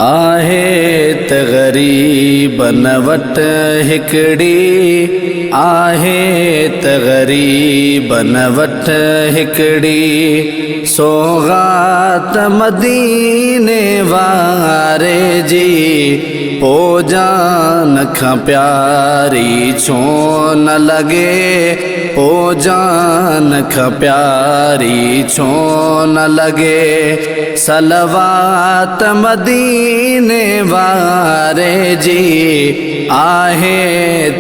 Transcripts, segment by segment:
आहे त ग़रीबन वटि हिकिड़ी, आहे त ग़रीबन वटि हिकिड़ी सौगात मदीने वारे जी, पोइ जान खां प्यारी छो न लॻे, पोइ जान खां प्यारी छो न लॻे। सलवात मदीने वारे जी, आहे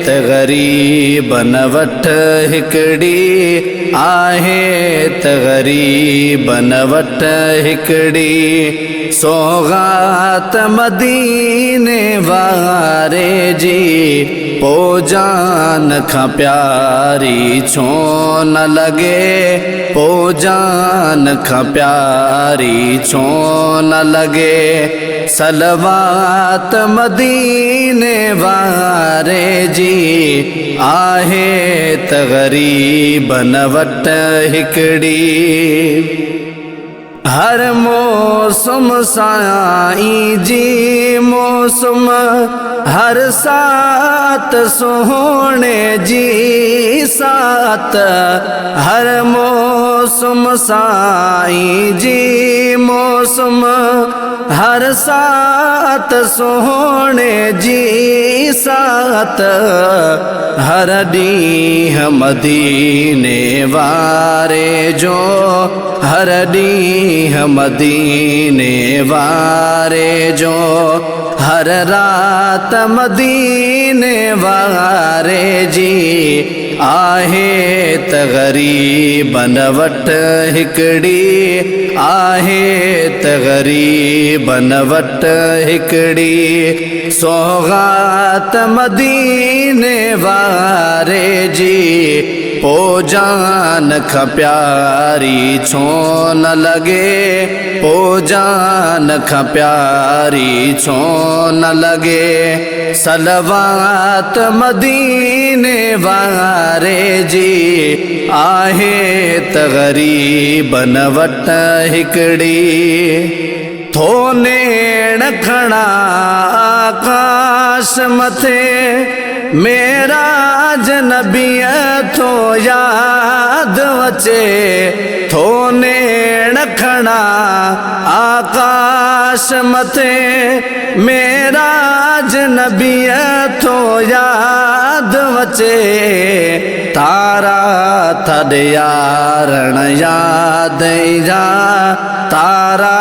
त ग़रीबन वटि हिकिड़ी, आहे त ग़रीबन वटि हिकिड़ी सौगात मदीने वारे जी, पोइ जान खां प्यारी छो न लॻे, पोइ जान खां प्यारी छो न लॻे। सलवात मदीने वारे जी, आहे त ग़रीबन वटि हिकिड़ी। हर मौसम साईं जी मौसम, हर सात सोहणे जी सात, हर मौसम साईं जी मौसम, हर सात सोहणे जी सात, हर ॾींहुं मदीने वारे जो, हर ॾींहुं मदीने वारे जो, हर रात मदीने वारे जी, आहे त ग़रीबन वटि हिकिड़ी, आहे त ग़रीबन वटि हिकिड़ी सौगात मदीने वारे जी, पोइ जान खां प्यारी छो न लॻे, पोइ जान खां प्यारी छो न लॻे। सलवात मदीने वारे जी, आहे त ग़रीबन वटि हिकिड़ी। थो नेण खणा आकाश मथे, मेराज नबीअ थो याद अचे, थो नेण खणा आकाश मथे, मेराज नबीअ थो याद अचे। तारा थॾ यारण याद ईंदा, तारा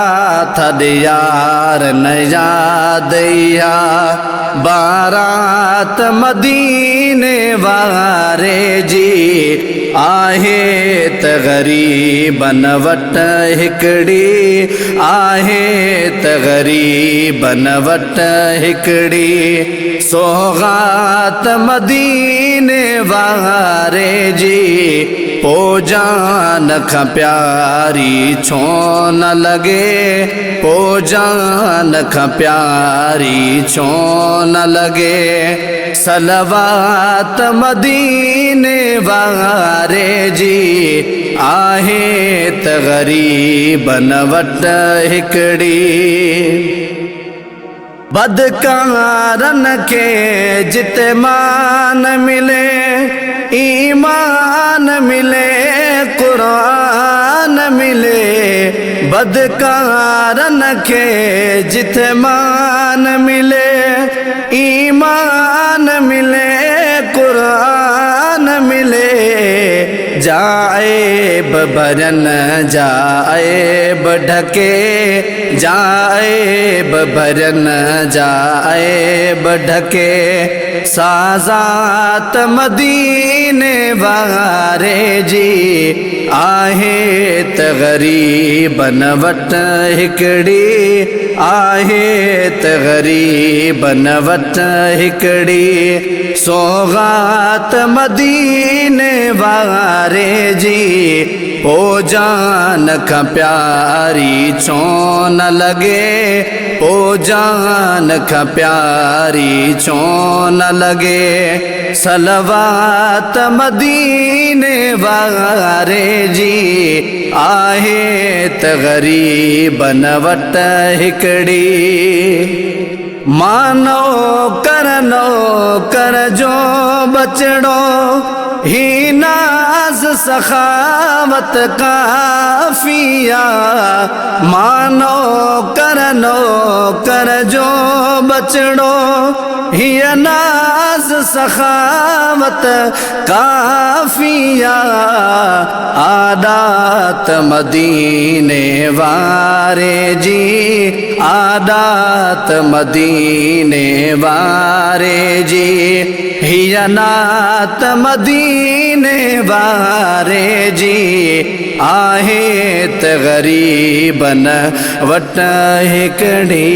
थॾ यारन याद ईंदा, बारात मदीने वारे जी, आहे त ग़रीबन वटि हिकिड़ी, आहे त ग़रीबन वटि हिकिड़ी सौगात मदीने वारे जी, पोइ जान खां प्यारी छो न लॻे, पोइ जान खां प्यारी छो न लॻे। सलवात मदीने वारे जी, आहे त ग़रीबन वटि हिकिड़ी। बदकारन खे जिते मान मिले, ईमान मिले, क़ुरान मिले, बदकारन खे जिते मान मिले, ईमान मिले, क़ुरान मिले, जाएब भरन जाएब ढके, जाएब भरन जाएब ढके, साज़ात मदीने वारे जी, आहे त ग़रीबन वटि हिकिड़ी, आहे त ग़रीबन वटि हिकिड़ी सौगात मदीने वारे जी, पोइ जान खां प्यारी छो न लॻे, पोइ जान खां प्यारी छो न लॻे। सलवात मदीने वारे जी, आहे त ग़रीबन वट हिकड़ी। मानो कर जो बचड़ो ही नाज़ सखावत काफिया। मानो कर जो बचड़ो ही नाज़ सखावत काफिया। आदात मदीने वारे जी, आदात मदीने वारे जी, हिया नात मदीने वारे जी, आहे त ग़रीबन वट हिकड़ी।